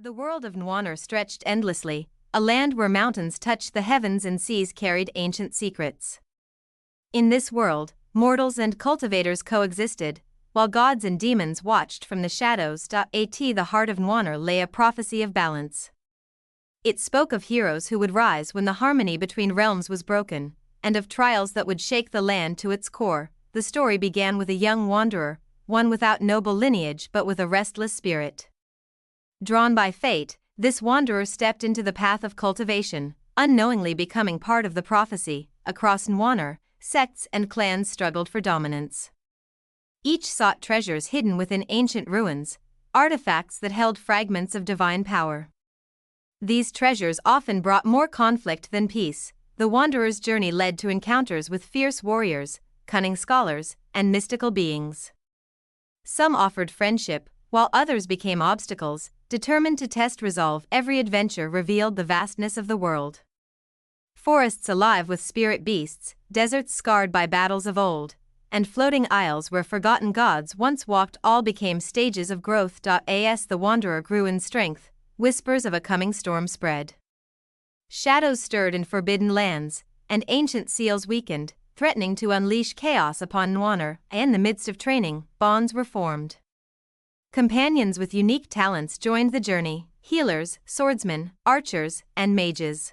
The world of Nwaner stretched endlessly, a land where mountains touched the heavens and seas carried ancient secrets. In this world, mortals and cultivators coexisted, while gods and demons watched from the shadows. At the heart of Nwaner lay a prophecy of balance. It spoke of heroes who would rise when the harmony between realms was broken, and of trials that would shake the land to its core. The story began with a young wanderer, one without noble lineage but with a restless spirit. Drawn by fate, this wanderer stepped into the path of cultivation, unknowingly becoming part of the prophecy. Across Nwaner, sects and clans struggled for dominance. Each sought treasures hidden within ancient ruins, artifacts that held fragments of divine power. These treasures often brought more conflict than peace. The wanderer's journey led to encounters with fierce warriors, cunning scholars, and mystical beings. Some offered friendship, while others became obstacles, determined to test resolve. Every adventure revealed the vastness of the world. Forests alive with spirit beasts, deserts scarred by battles of old, and floating isles where forgotten gods once walked, all became stages of growth. As the wanderer grew in strength, whispers of a coming storm spread. Shadows stirred in forbidden lands, and ancient seals weakened, threatening to unleash chaos upon Nwaner. In the midst of training, bonds were formed. Companions with unique talents joined the journey: healers, swordsmen, archers, and mages.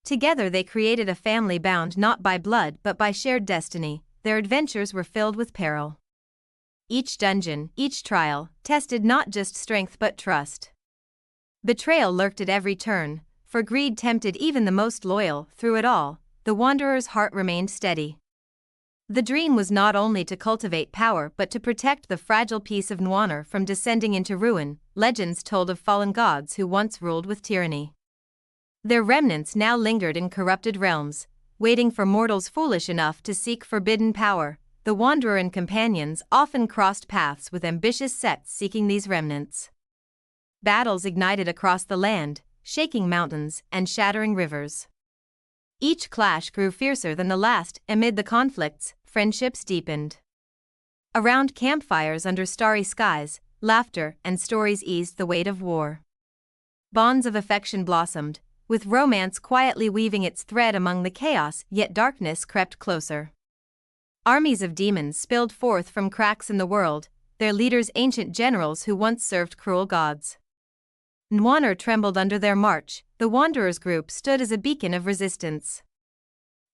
Together they created a family bound not by blood but by shared destiny. Their adventures were filled with peril. Each dungeon, each trial, tested not just strength but trust. Betrayal lurked at every turn, for greed tempted even the most loyal. Through it all, the wanderer's heart remained steady. The dream was not only to cultivate power but to protect the fragile peace of Nwaner from descending into ruin. Legends told of fallen gods who once ruled with tyranny. Their remnants now lingered in corrupted realms, waiting for mortals foolish enough to seek forbidden power. The wanderer and companions often crossed paths with ambitious sects seeking these remnants. Battles ignited across the land, shaking mountains and shattering rivers. Each clash grew fiercer than the last. Amid the conflicts, friendships deepened. Around campfires under starry skies, laughter and stories eased the weight of war. Bonds of affection blossomed, with romance quietly weaving its thread among the chaos. Yet darkness crept closer. Armies of demons spilled forth from cracks in the world, their leaders ancient generals who once served cruel gods. Nwaner trembled under their march. The wanderers' group stood as a beacon of resistance.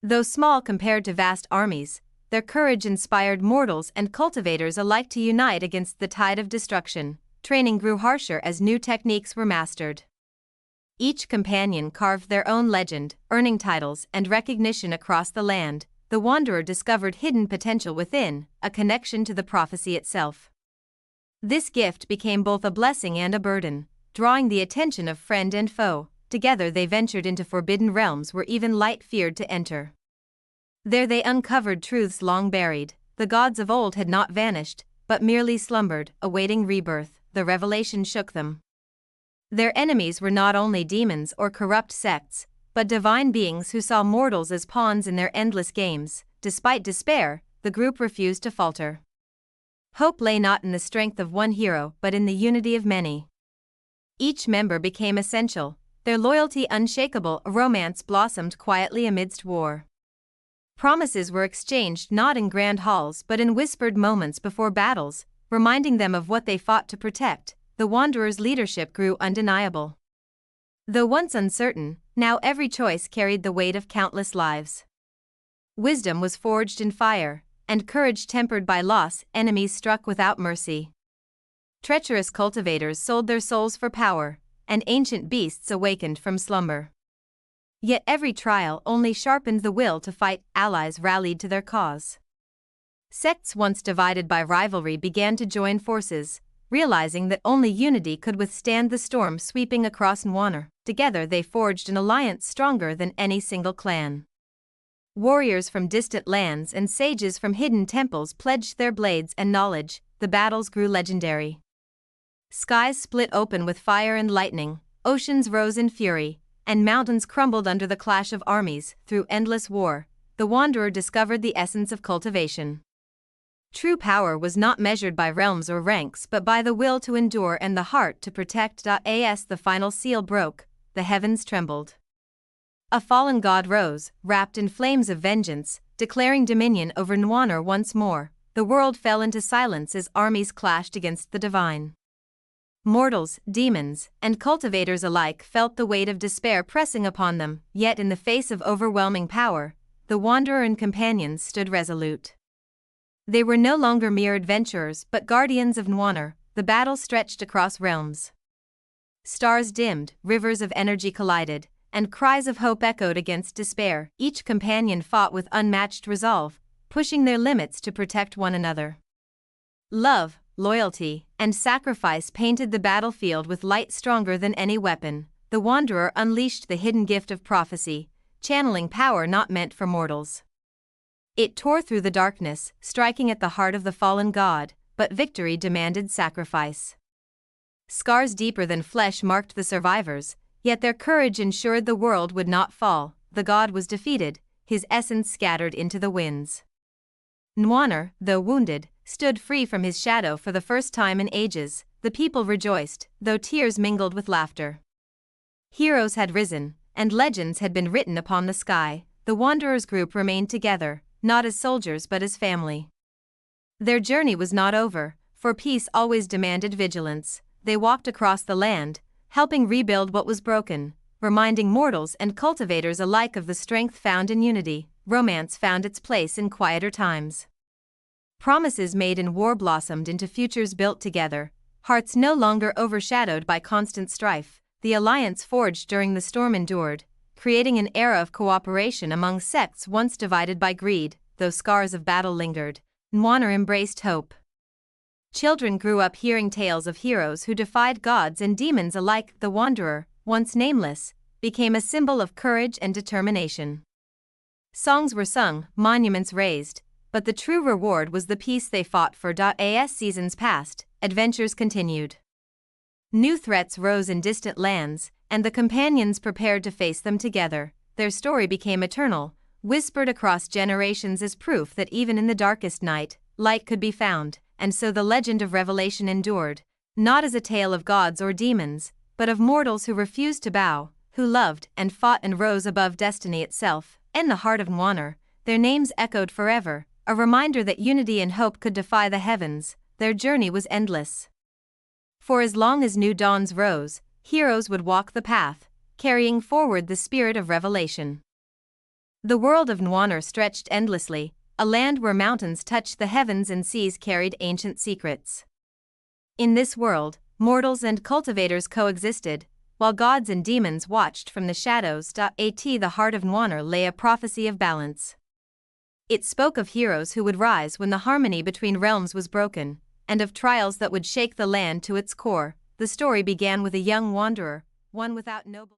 Though small compared to vast armies, their courage inspired mortals and cultivators alike to unite against the tide of destruction. Training grew harsher as new techniques were mastered. Each companion carved their own legend, earning titles and recognition across the land. The wanderer discovered hidden potential within, a connection to the prophecy itself. This gift became both a blessing and a burden, drawing the attention of friend and foe. Together they ventured into forbidden realms where even light feared to enter. There they uncovered truths long buried. The gods of old had not vanished, but merely slumbered, awaiting rebirth. The revelation shook them. Their enemies were not only demons or corrupt sects, but divine beings who saw mortals as pawns in their endless games. Despite despair, the group refused to falter. Hope lay not in the strength of one hero but in the unity of many. Each member became essential, their loyalty unshakable. A romance blossomed quietly amidst war. Promises were exchanged not in grand halls but in whispered moments before battles, reminding them of what they fought to protect. The wanderer's leadership grew undeniable. Though once uncertain, now every choice carried the weight of countless lives. Wisdom was forged in fire, and courage tempered by loss. Enemies struck without mercy. Treacherous cultivators sold their souls for power, and ancient beasts awakened from slumber. Yet every trial only sharpened the will to fight. Allies rallied to their cause. Sects once divided by rivalry began to join forces, realizing that only unity could withstand the storm sweeping across Nwaner. Together they forged an alliance stronger than any single clan. Warriors from distant lands and sages from hidden temples pledged their blades and knowledge. The battles grew legendary. Skies split open with fire and lightning, oceans rose in fury, and mountains crumbled under the clash of armies. Through endless war, the wanderer discovered the essence of cultivation. True power was not measured by realms or ranks but by the will to endure and the heart to protect. As the final seal broke, the heavens trembled. A fallen god rose, wrapped in flames of vengeance, declaring dominion over Nwanner once more. The world fell into silence as armies clashed against the divine. Mortals, demons, and cultivators alike felt the weight of despair pressing upon them, yet in the face of overwhelming power, the wanderer and companions stood resolute. They were no longer mere adventurers but guardians of Nwanner. The battle stretched across realms. Stars dimmed, rivers of energy collided, and cries of hope echoed against despair. Each companion fought with unmatched resolve, pushing their limits to protect one another. Love, loyalty, and sacrifice painted the battlefield with light stronger than any weapon. The wanderer unleashed the hidden gift of prophecy, channeling power not meant for mortals. It tore through the darkness, striking at the heart of the fallen god, but victory demanded sacrifice. Scars deeper than flesh marked the survivors, yet their courage ensured the world would not fall. The god was defeated, his essence scattered into the winds. Nwanner, though wounded, stood free from his shadow for the first time in ages. The people rejoiced, though tears mingled with laughter. Heroes had risen, and legends had been written upon the sky. The wanderers' group remained together, not as soldiers but as family. Their journey was not over, for peace always demanded vigilance. They walked across the land, helping rebuild what was broken, reminding mortals and cultivators alike of the strength found in unity. Romance found its place in quieter times. Promises made in war blossomed into futures built together, hearts no longer overshadowed by constant strife. The alliance forged during the storm endured, creating an era of cooperation among sects once divided by greed. Though scars of battle lingered, Nwanner embraced hope. Children grew up hearing tales of heroes who defied gods and demons alike. The wanderer, once nameless, became a symbol of courage and determination. Songs were sung, monuments raised, but the true reward was the peace they fought for. As seasons passed, adventures continued. New threats rose in distant lands, and the companions prepared to face them together. Their story became eternal, whispered across generations as proof that even in the darkest night, light could be found. And so the legend of Revelation endured, not as a tale of gods or demons, but of mortals who refused to bow, who loved and fought and rose above destiny itself. In the heart of Nwanner, their names echoed forever, a reminder that unity and hope could defy the heavens. Their journey was endless. For as long as new dawns rose, heroes would walk the path, carrying forward the spirit of revelation. The world of Nwanner stretched endlessly, a land where mountains touched the heavens and seas carried ancient secrets. In this world, mortals and cultivators coexisted, while gods and demons watched from the shadows. At the heart of Nwanner lay a prophecy of balance. It spoke of heroes who would rise when the harmony between realms was broken, and of trials that would shake the land to its core. The story began with a young wanderer, one without noble